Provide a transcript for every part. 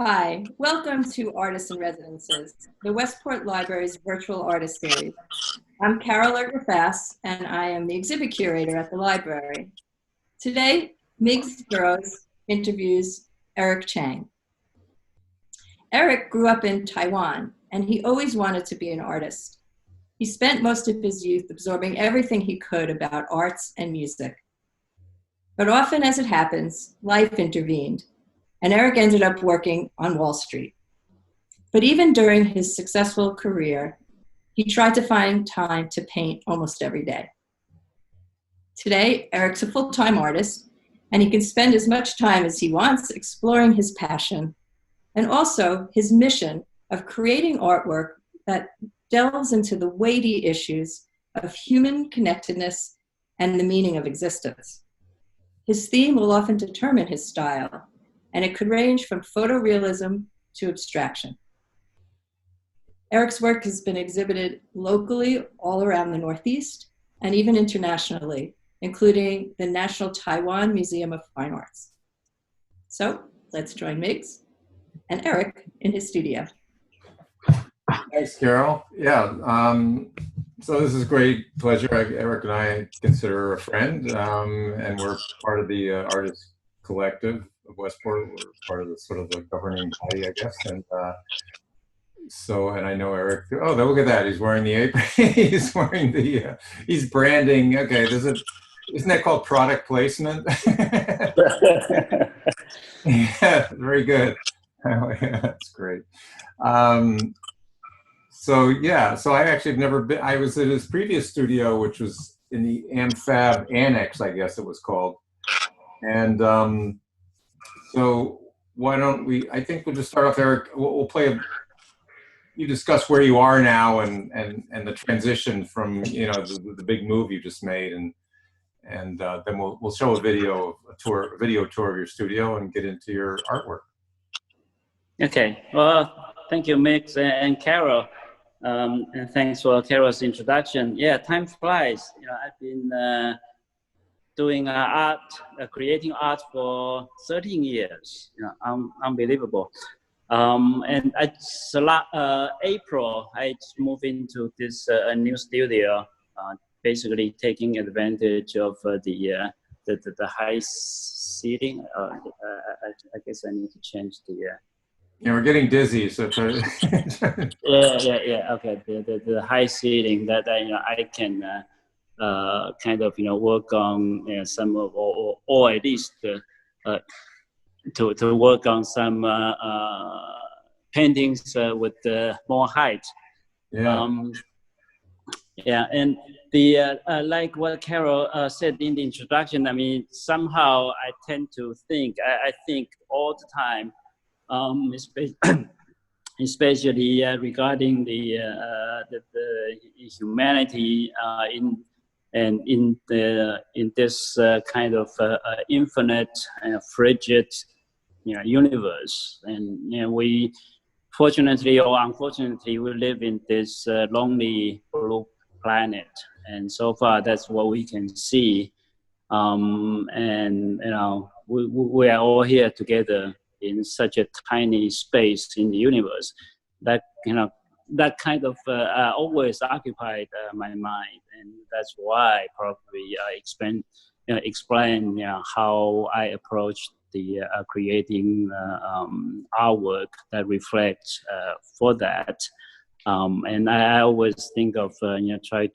Hi, welcome to Artists in Residences, the Westport Library's virtual artist series. I'm Carol Ergafass, and I am the exhibit curator at the library. Today, Migs Burroughs interviews Eric Chiang. Eric grew up in Taiwan, and he always wanted to be an artist. He spent most of his youth absorbing everything he could about arts and music. But often, as it happens, life intervened, and Eric ended up working on Wall Street. But even during his successful career, he tried to find time to paint almost every day. Today, Eric's a full-time artist, and he can spend as much time as he wants exploring his passion and also his mission of creating artwork that delves into the weighty issues of human connectedness and the meaning of existence. His theme will often determine his style, and it could range from photorealism to abstraction. Eric's work has been exhibited locally all around the Northeast and even internationally, including the National Taiwan Museum of Fine Arts. So let's join Migs and Eric in his studio. Thanks, Carol. Yeah, so this is a great pleasure. Eric and I consider a friend, and we're part of the Artist Collective of Westport. We're part of the sort of the governing body, I guess. And and I know Eric. Oh, look at that! He's wearing the apron. He's wearing the. He's branding. Okay, isn't that called product placement? Yeah, very good. Yeah, that's great. So I actually have never been. I was at his previous studio, which was in the Amfab Annex, I guess it was called, and. So why don't we, I think we'll just start off, Eric. We'll play, you discuss where you are now and the transition from, the big move you just made. And then we'll show a video tour of your studio and get into your artwork. Okay, well, thank you, Migs and Carol. And thanks for Carol's introduction. Yeah, time flies. I've been doing art, creating art for 13 years. Unbelievable. And April, I moved into this new studio, basically taking advantage of the high ceiling. I guess I need to change the. Yeah, we're getting dizzy, so try. Yeah. Okay, the high ceiling that I can. Kind of work on some of, or at least to work on some paintings with more height. Yeah. And the like what Carol said in the introduction. I mean, somehow I tend to think. I think all the time, especially regarding the humanity in this kind of infinite and frigid, universe, and we, fortunately or unfortunately, we live in this lonely blue planet, and so far that's what we can see, and we are all here together in such a tiny space in the universe that that kind of always occupied my mind, and that's why probably I explain how I approach the creating artwork that reflects for that, and I always think of try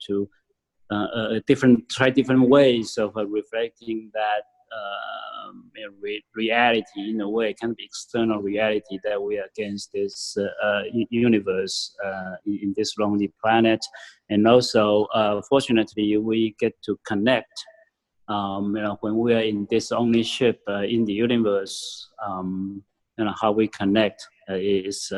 different ways of reflecting that. Reality, in a way, kind of external reality that we are against this universe in this lonely planet, and also fortunately we get to connect. When we are in this ownership in the universe, how we connect is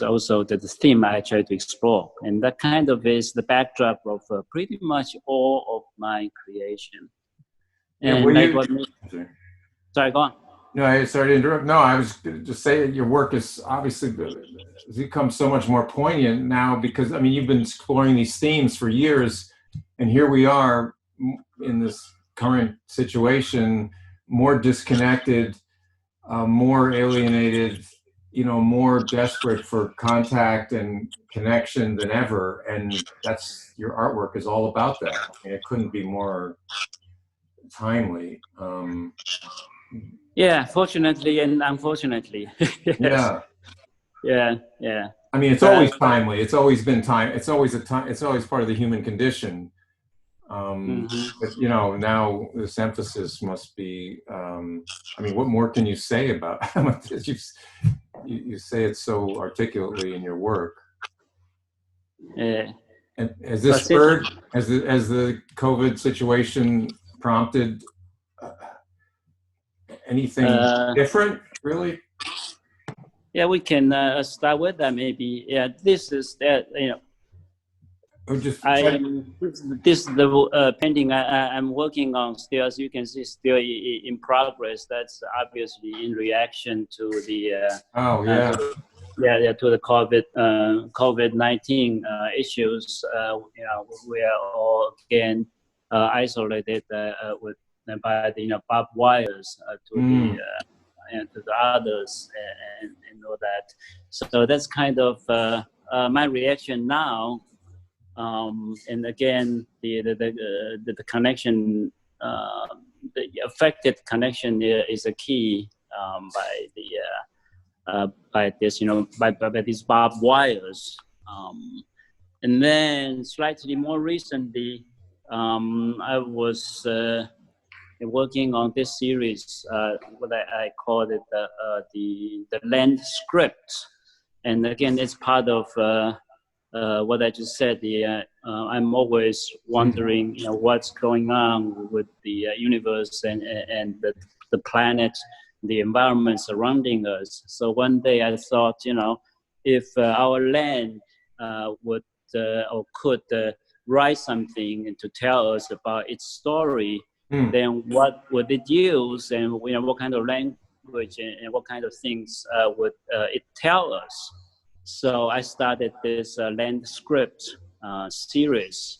also the theme I try to explore, and that kind of is the backdrop of pretty much all of my creation. And sorry, go on. No, sorry to interrupt. No, I was just saying your work is obviously become so much more poignant now because, I mean, you've been exploring these themes for years, and here we are in this current situation, more disconnected, more alienated, more desperate for contact and connection than ever. And that's, your artwork is all about that. I mean, it couldn't be more timely. Yeah, fortunately and unfortunately. Yes. Yeah. Yeah. I mean, it's But always timely. It's always been time. It's always it's always part of the human condition. But now this emphasis must be. I mean, what more can you say about it? You say it so articulately in your work. yeah. And has this spurred, as the COVID situation prompted anything different, really? Yeah, we can start with that maybe. Yeah, this is that, Or just this is the painting I'm working on still, as you can see, still in progress. That's obviously in reaction to the to the COVID-19 issues. We are all again isolated with by the barbed wires to the others and all that. So that's kind of my reaction now. And again, the connection, the affected connection is a key by this, by these barbed wires. And then slightly more recently, I was working on this series, what I called it the land script. And again, it's part of what I just said. I'm always wondering, what's going on with the universe and the planet, the environment surrounding us. So one day I thought, if our land would or could write something to tell us about its story, then what would it use, and what kind of language and what kind of things would it tell us? So I started this land script series,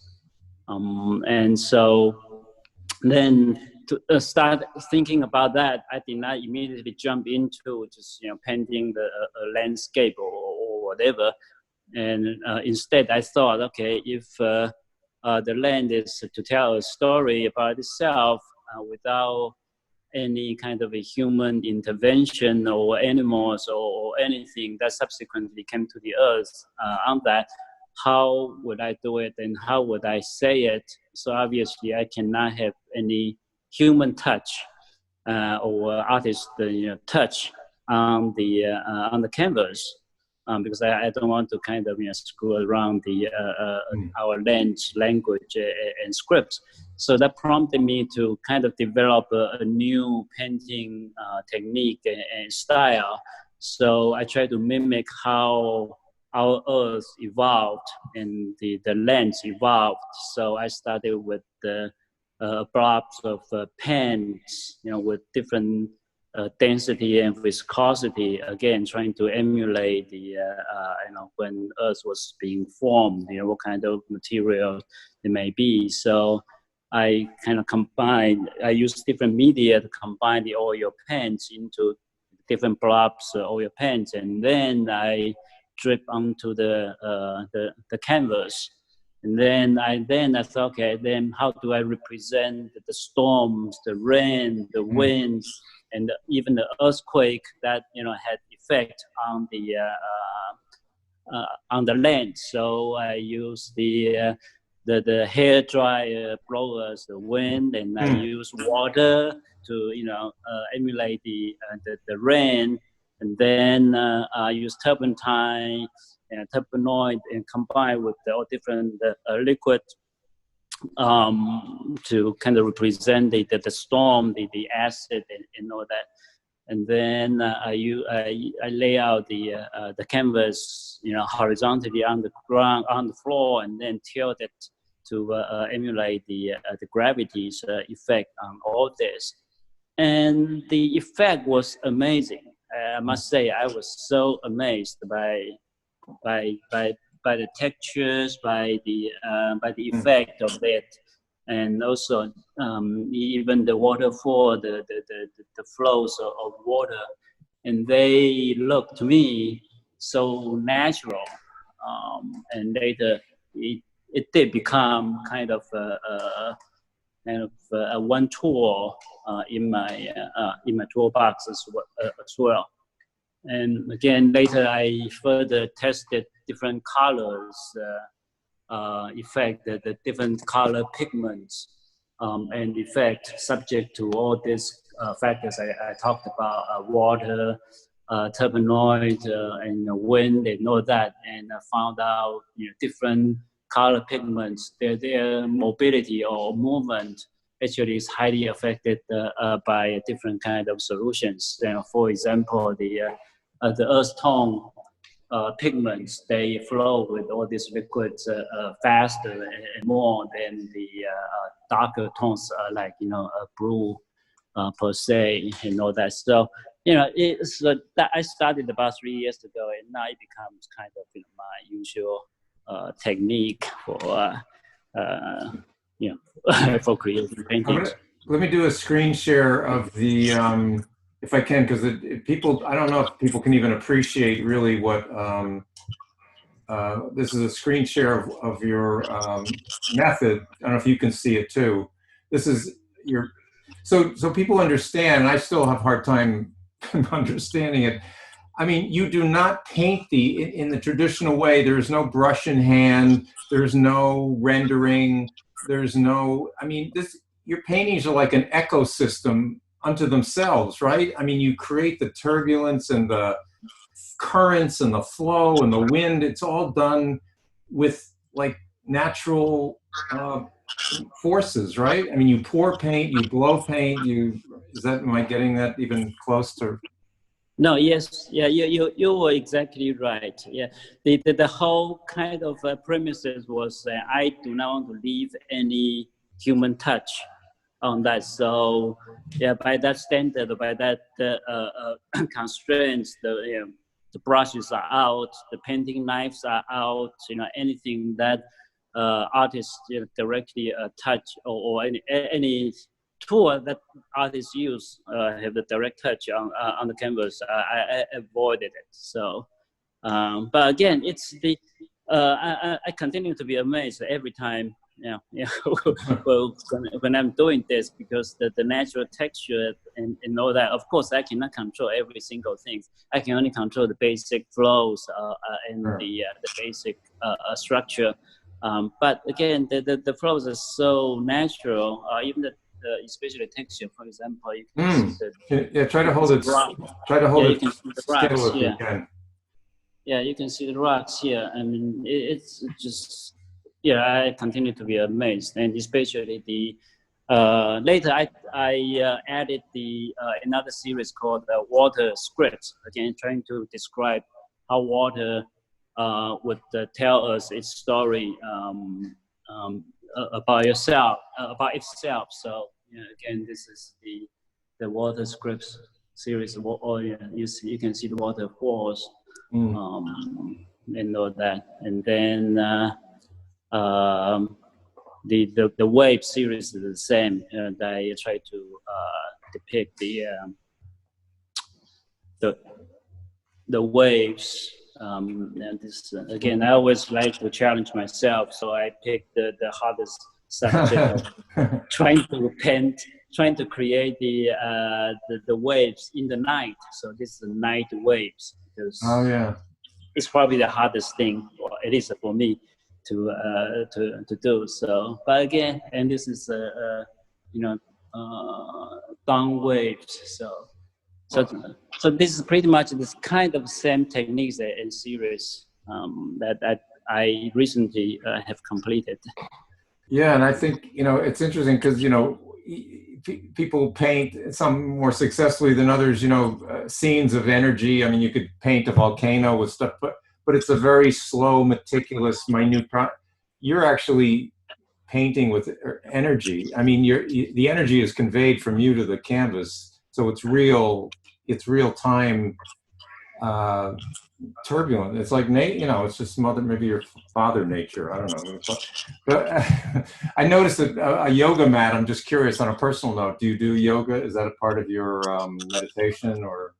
and so then to start thinking about that, I did not immediately jump into just painting the landscape or whatever, and instead I thought, okay, if the land is to tell a story about itself without any kind of a human intervention or animals or anything that subsequently came to the earth on that, how would I do it and how would I say it? So obviously I cannot have any human touch or artist touch on the canvas. Because I don't want to kind of screw around our language and scripts. So that prompted me to kind of develop a new painting technique and style. So I try to mimic how our Earth evolved and the lands evolved. So I started with the blobs of paints, with different density and viscosity, again trying to emulate the when Earth was being formed, what kind of material it may be. So I kind of I use different media to combine the oil paints into different blobs oil paints, and then I drip onto the canvas. And then I thought, okay, then how do I represent the storms, the rain, the winds, and even the earthquake that had effect on the land? So I use the hair dryer blowers, the wind, and I use water to emulate the rain, and then I use turpentine and turpenoid and combine with all different liquid to kind of represent the storm, the acid, and all that. And then I lay out the canvas, horizontally on the ground, on the floor, and then tilt it to emulate the gravity's effect on all this. And the effect was amazing. I must say, I was so amazed by the textures, by the effect of it. and also even the waterfall, the flows of water, and they look to me so natural. And later, it did become kind of a one tool in my toolbox as well. And again, later I further tested different colors, effect, the different color pigments, and effect subject to all these factors I talked about, water, turbinoid, and wind, and all that, and I found out different color pigments, their mobility or movement actually is highly affected by different kind of solutions. For example, the earth tone pigments, they flow with all these liquids faster and more than the darker tones like blue per se and all that. So it's that I started about 3 years ago, and now it becomes kind of my usual technique for for creating paintings. Let me do a screen share of the if I can, because people, I don't know if people can even appreciate really what this is a screen share of your method. I don't know if you can see it too. This is your, so people understand, and I still have a hard time understanding it. I mean, you do not paint in the traditional way. There's no brush in hand. There's no rendering. There's no, I mean, your paintings are like an ecosystem unto themselves, right? I mean, you create the turbulence and the currents and the flow and the wind. It's all done with like natural forces, right? I mean, you pour paint, you blow paint, am I getting that even close to? No, yes, yeah, you were exactly right. Yeah, the whole kind of premises was that I do not want to leave any human touch on that. So yeah, by that standard, by that constraints, the brushes are out, the painting knives are out. Anything that artists directly touch, or any tool that artists use have the direct touch on the canvas. I avoided it. So, but again, it's the I continue to be amazed every time. Well, when I'm doing this, because the natural texture and all that. Of course, I cannot control every single thing. I can only control the basic flows and the basic structure. But again, the flows are so natural. Even especially texture, for example, you can see try to hold it. Try to hold it. You can see the rocks, still if you can. Yeah, you can see the rocks here. I mean, it's just. Yeah, I continue to be amazed, and especially the later I added the another series called water scripts. Again, trying to describe how water would tell us its story about itself. So again, this is the water scripts series. You can see the waterfalls and all that, and then. The wave series is the same. I try to depict the waves. And this again, I always like to challenge myself, so I picked the hardest subject of trying to create the waves in the night. So this is the night waves, because it's probably the hardest thing, or at least for me, to do. So, but again, and this is down waves. So this is pretty much this kind of same techniques and series that I recently have completed. Yeah, and I think it's interesting because people paint, some more successfully than others. Scenes of energy. I mean, you could paint a volcano with stuff, but it's a very slow, meticulous, minute you're actually painting with energy. I mean, the energy is conveyed from you to the canvas, so it's real time turbulent. It's like it's just maybe your father nature. I don't know. But I noticed that a yoga mat. I'm just curious. On a personal note, do you do yoga? Is that a part of your meditation or?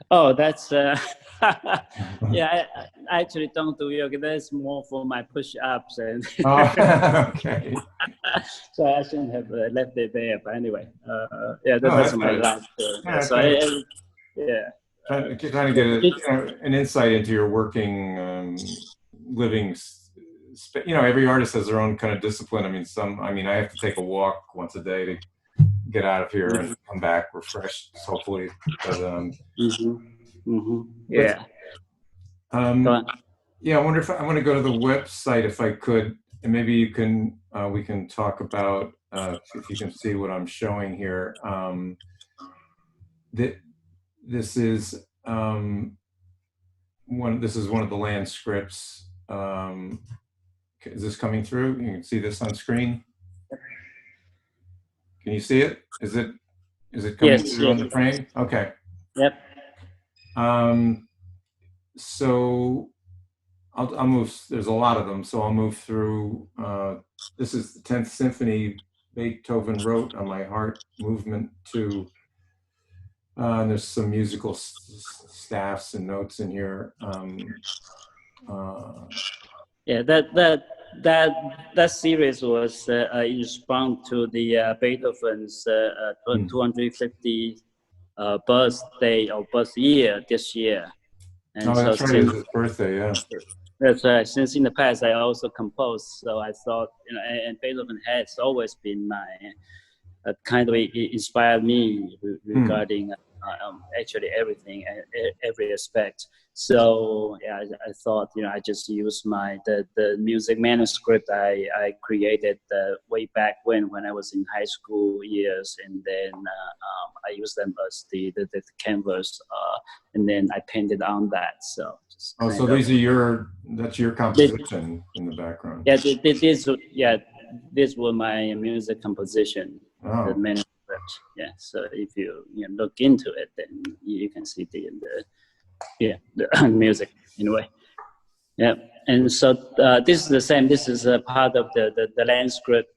Oh, that's yeah. I actually don't do yoga. That's more for my push-ups and. Oh, okay. So I shouldn't have left it there. But anyway, yeah, that's my good. life. Yeah, So yeah. Trying to get an insight into your working, living. Every artist has their own kind of discipline. I mean, I have to take a walk once a day to get out of here and come back refreshed, hopefully. But, yeah. Yeah, I wonder if I want to go to the website if I could, and maybe you can. We can talk about if you can see what I'm showing here. This is This is one of the land scripts. Is this coming through? You can see this on screen. Can you see it? Is it coming through on the frame? Okay. Yep. So I'll move. There's a lot of them, so I'll move through. This is the 10th Symphony Beethoven wrote on my heart, movement 2. And there's some musical staffs and notes in here. Yeah, that series was in response to the Beethoven's 250 birthday or birth year this year. And that's right, it's his birthday, yeah. That's right. Since in the past I also composed, so I thought, and Beethoven has always been my kind of inspired me regarding actually everything, every aspect. So yeah, I thought, I just used the music manuscript I created way back when I was in high school years, and then I used them as the canvas, and then I painted on that. So so that's your composition in the background. Yeah, this was my music composition. Oh. The manuscript. Yeah, so if you look into it, then you can see the music in a way. Yeah, and so this is the same. This is a part of the landscape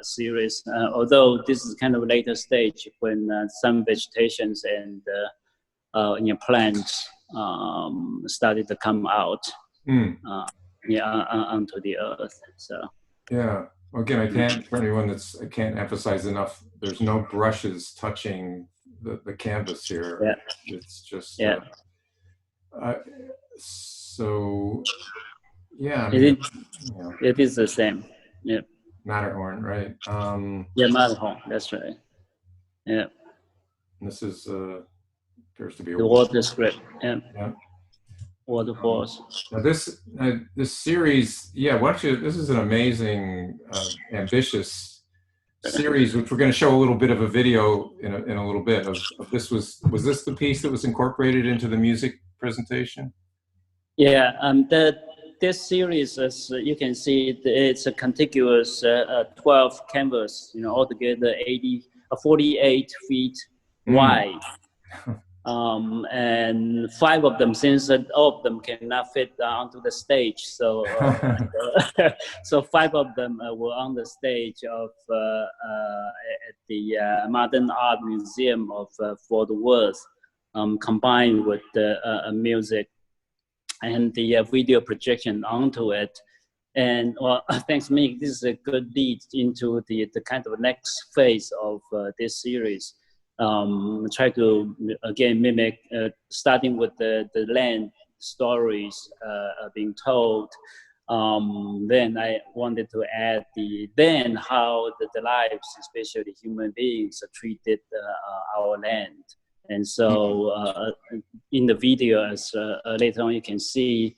series. Although this is kind of a later stage when some vegetations and plants started to come out. Onto the earth. So. Yeah. Again, for anyone I can't emphasize enough, there's no brushes touching the canvas here. Yeah. It's just, so, yeah. It is the same. Yeah. Matterhorn, right? Yeah, Matterhorn, that's right. Yeah. And this is, appears to be the water script, yeah. Waterfalls. Now this series, this is an amazing, ambitious series, which we're going to show a little bit of a video in a little bit of this. Was this the piece that was incorporated into the music presentation? Yeah, this series, as you can see, it's a contiguous 12 canvas, altogether 48 feet wide. And 5 of them, since all of them cannot fit onto the stage, so so 5 of them were on the stage of at the Modern Art Museum of Fort Worth, combined with the music and the video projection onto it. And thanks to me, this is a good lead into the kind of next phase of this series. Try to again mimic, starting with the land stories being told. Then I wanted to add how the lives, especially human beings, treated our land. And so in the video, as later on you can see,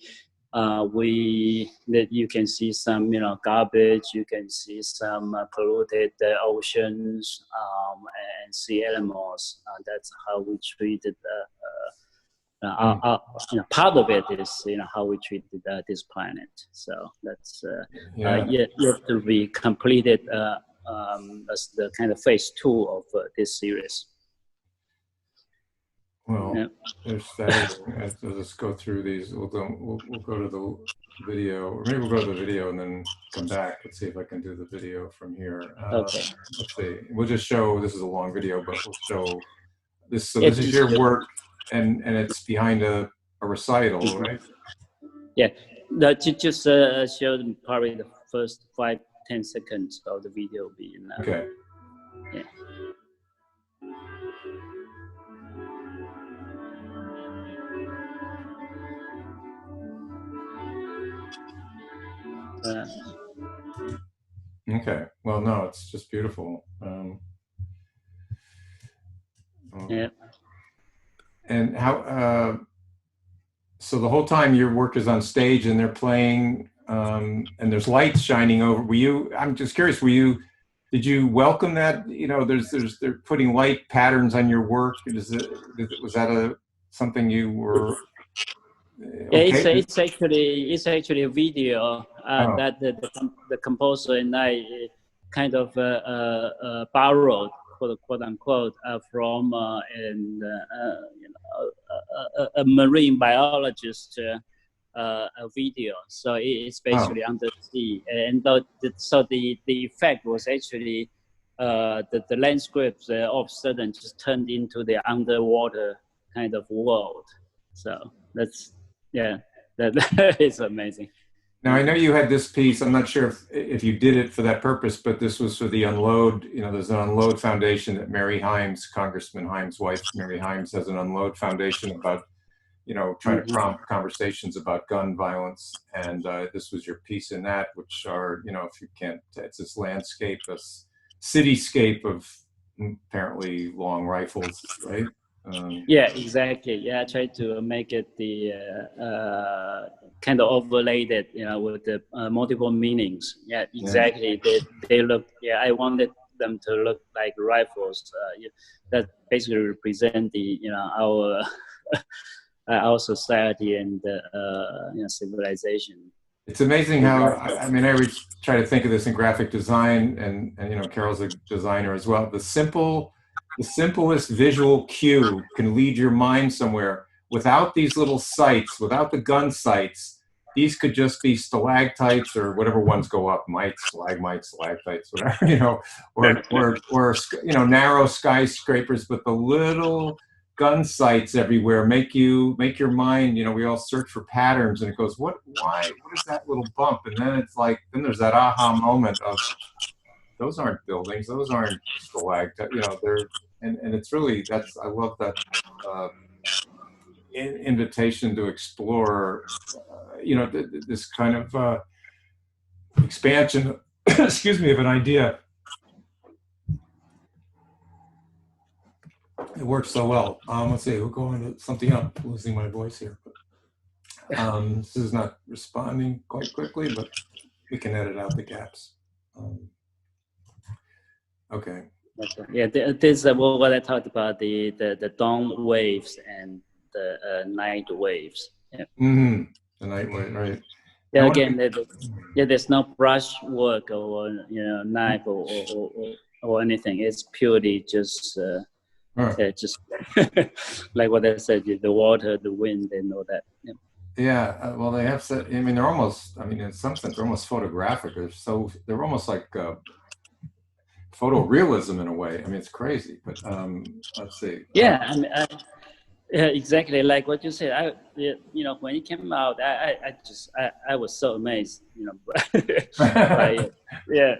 you can see some garbage, you can see some polluted oceans and sea animals. That's how we treated part of it is how we treated this planet. So that's yet to be completed as the kind of phase 2 of this series. Well, Yeah. there's that. Let's just go through these. We'll go to the video, or maybe we'll go to the video and then come back. Let's see if I can do the video from here. Okay. Let's see. We'll just show. This is a long video, but we'll show this. So Yeah, this is your work, and it's behind a recital, right? Yeah. Just show them probably the first 5-10 seconds of the video will be enough. Okay. Yeah. Okay. Well, no, it's just beautiful. Yeah. And how? So the whole time your work is on stage and they're playing, and there's lights shining over. Were you? I'm just curious. Did you welcome that? You know, they're putting light patterns on your work. Was that something you were? Okay? Yeah, it's actually a video that the composer and I kind of borrowed, quote unquote, from a marine biologist a video. So it's basically under the sea, and so the effect was actually the landscape all of a sudden just turned into the underwater kind of world. So that's that is amazing. Now I know you had this piece. I'm not sure if you did it for that purpose, but this was for the Unload. You know, there's an Unload Foundation that Mary Himes, Congressman Himes' wife, Mary Himes, has an Unload Foundation about, you know, trying to prompt conversations about gun violence. And this was your piece in that, which are, you know, if you can't, it's this landscape, this cityscape of apparently long rifles, right? Yeah, exactly. Yeah, I tried to make it the kind of overlaid it, you know, with the multiple meanings. Yeah, exactly. Yeah. They look. Yeah, I wanted them to look like rifles. That basically represent the, you know, our our society and you know, civilization. It's amazing how, I mean, I always try to think of this in graphic design, and you know, Carol's a designer as well. The simplest visual cue can lead your mind somewhere. Without these little sights, without the gun sights, these could just be stalactites or whatever ones go up, mites, stalagmites, stalactites, whatever, you know, or you know, narrow skyscrapers. But the little gun sights everywhere make your mind, you know, we all search for patterns, and it goes, what is that little bump? And then it's like, then there's that aha moment of, those aren't buildings, those aren't stalactites, you know, and it's really, I love that invitation to explore, you know, this kind of expansion, excuse me, of an idea. It works so well. Let's see, we'll go into something else. I'm losing my voice here. This is not responding quite quickly, but we can edit out the gaps. Okay. Yeah, this is what I talked about, the dawn waves and the night waves. Yeah. Mm-hmm. The night wave, right? Yeah, again, there's no brush work or, you know, knife or anything. It's purely just just like what I said, the water, the wind, and all that. Yeah. Yeah, well, they have said. I mean, they're almost. I mean, in some sense, they're almost photographic. They're almost like photorealism in a way. I mean, it's crazy, but let's see. Yeah, I mean, yeah, exactly. Like what you said, you know, when it came out, I was so amazed, you know. Yeah.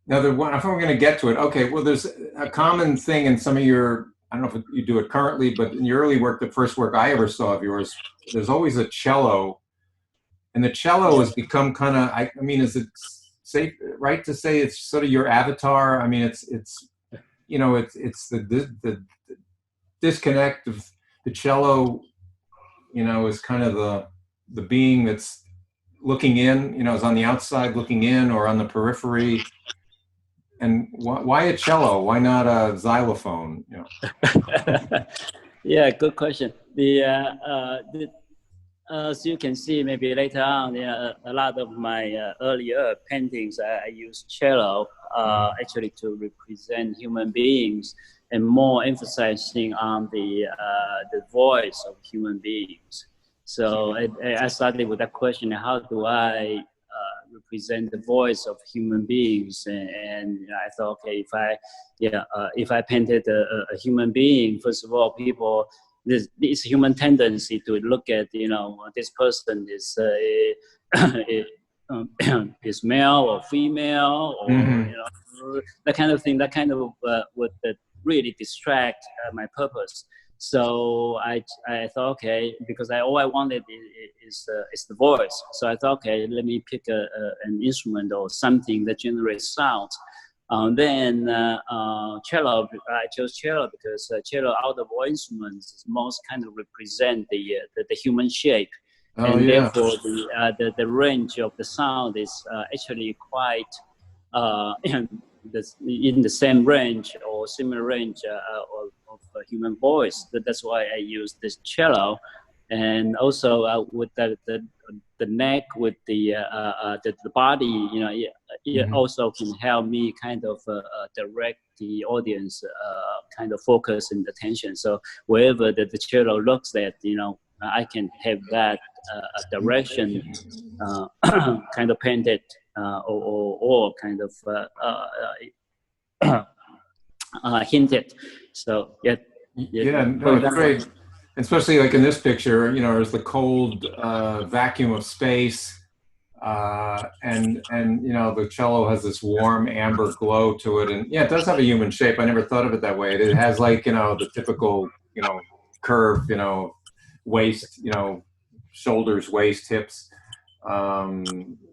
Now, if I'm going to get to it, okay. Well, there's a common thing in some of your. I don't know if you do it currently, but in your early work, the first work I ever saw of yours, there's always a cello, and the cello has become kind of. I mean, is it safe, right, to say it's sort of your avatar? I mean, it's you know, it's the disconnect of the cello, you know, is kind of the being that's looking in, you know, is on the outside looking in or on the periphery. And why a cello? Why not a xylophone? You know? Yeah, good question. As you can see, maybe later on, a lot of my earlier paintings, I use cello actually to represent human beings and more emphasizing on the voice of human beings. So I started with that question: how do I represent the voice of human beings? And I thought, okay, if I painted a human being, first of all, people, this human tendency to look at, this person is is male or female, or that kind of thing. That kind of would really distract my purpose. So I thought, okay, because all I wanted is the voice. So I thought, okay, let me pick an instrument or something that generates sound. Then cello. I chose cello because cello, out of all instruments, most kind of represent the human shape. And therefore, the range of the sound is actually quite in the same range or similar range of human voice. That's why I use this cello, and also with the neck, with the body, it also can help me kind of direct the audience, kind of focus and attention. So wherever the cello looks at, I can have that direction kind of painted or kind of hinted. So no, it's great, especially like in this picture. There's the cold vacuum of space, and the cello has this warm amber glow to it, and it does have a human shape. I never thought of it that way. It has like the typical curve, waist, shoulders, waist, hips.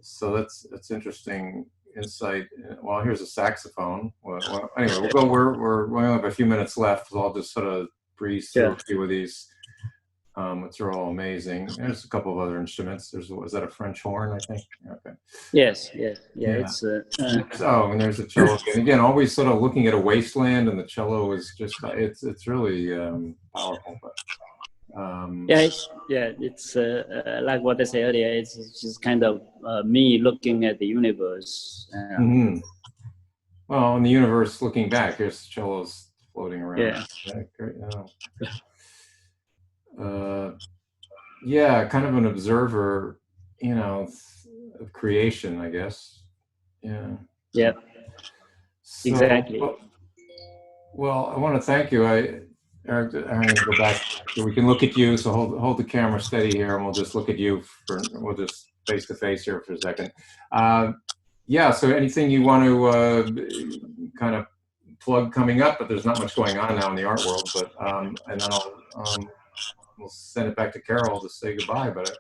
So that's interesting insight. Well, here's a saxophone. Well, anyway, we'll go. We only have a few minutes left, so I'll just sort of breeze through a few of these, which are all amazing. There's a couple of other instruments. Is that a French horn? I think. Okay. Yes. It's and there's a cello. And again, always sort of looking at a wasteland, and the cello is just it's really powerful. But it's like what I said earlier. It's just kind of me looking at the universe. Well, in the universe, looking back, here's cellos floating around. Yeah. Great. Kind of an observer, of creation, I guess. Yeah. Yeah. So, exactly. Well, I want to thank you. Eric, I'm going to go back so we can look at you. So hold the camera steady here, and we'll just look at you we'll just face to face here for a second. So anything you want to kind of plug coming up, but there's not much going on now in the art world. But and then we'll send it back to Carol to say goodbye. But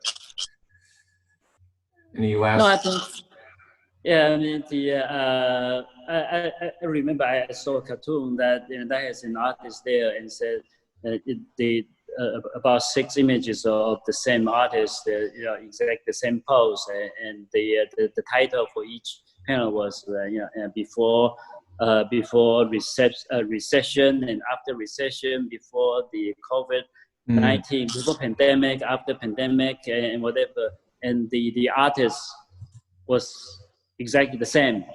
any last? No, I think. Yeah, I mean I remember I saw a cartoon that that has an artist there and said about 6 images of the same artist, exactly the same pose, and the title for each panel was before recession and after recession, before the COVID-19, before pandemic, after pandemic, and whatever. And the artist was exactly the same.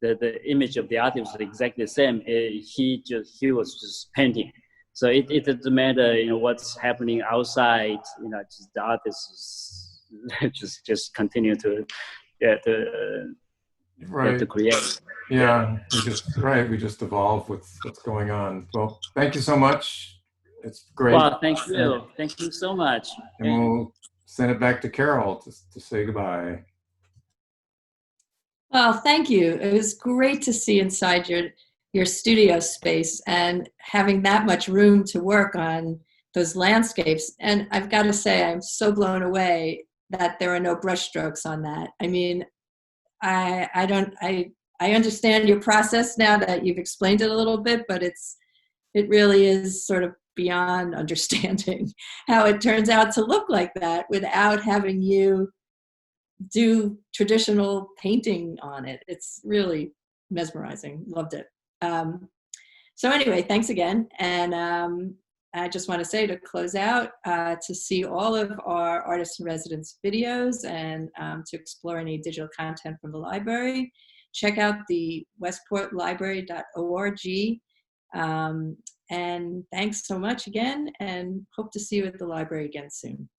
The image of the artist was exactly the same. He was just painting. So it doesn't matter, what's happening outside. Just the artist just continue to create. Yeah, we just evolve with what's going on. Well, thank you so much. It's great. Well, thank you. Thank you so much. And we'll send it back to Carol to say goodbye. Well, thank you. It was great to see inside your studio space and having that much room to work on those landscapes. And I've got to say, I'm so blown away that there are no brush strokes on that. I mean, I understand your process now that you've explained it a little bit, but it really is sort of beyond understanding how it turns out to look like that without having you do traditional painting on it. It's really mesmerizing. Loved it. So anyway, thanks again. And I just want to say to close out, to see all of our Artists in Residence videos and to explore any digital content from the library, check out the westportlibrary.org. And thanks so much again, and hope to see you at the library again soon.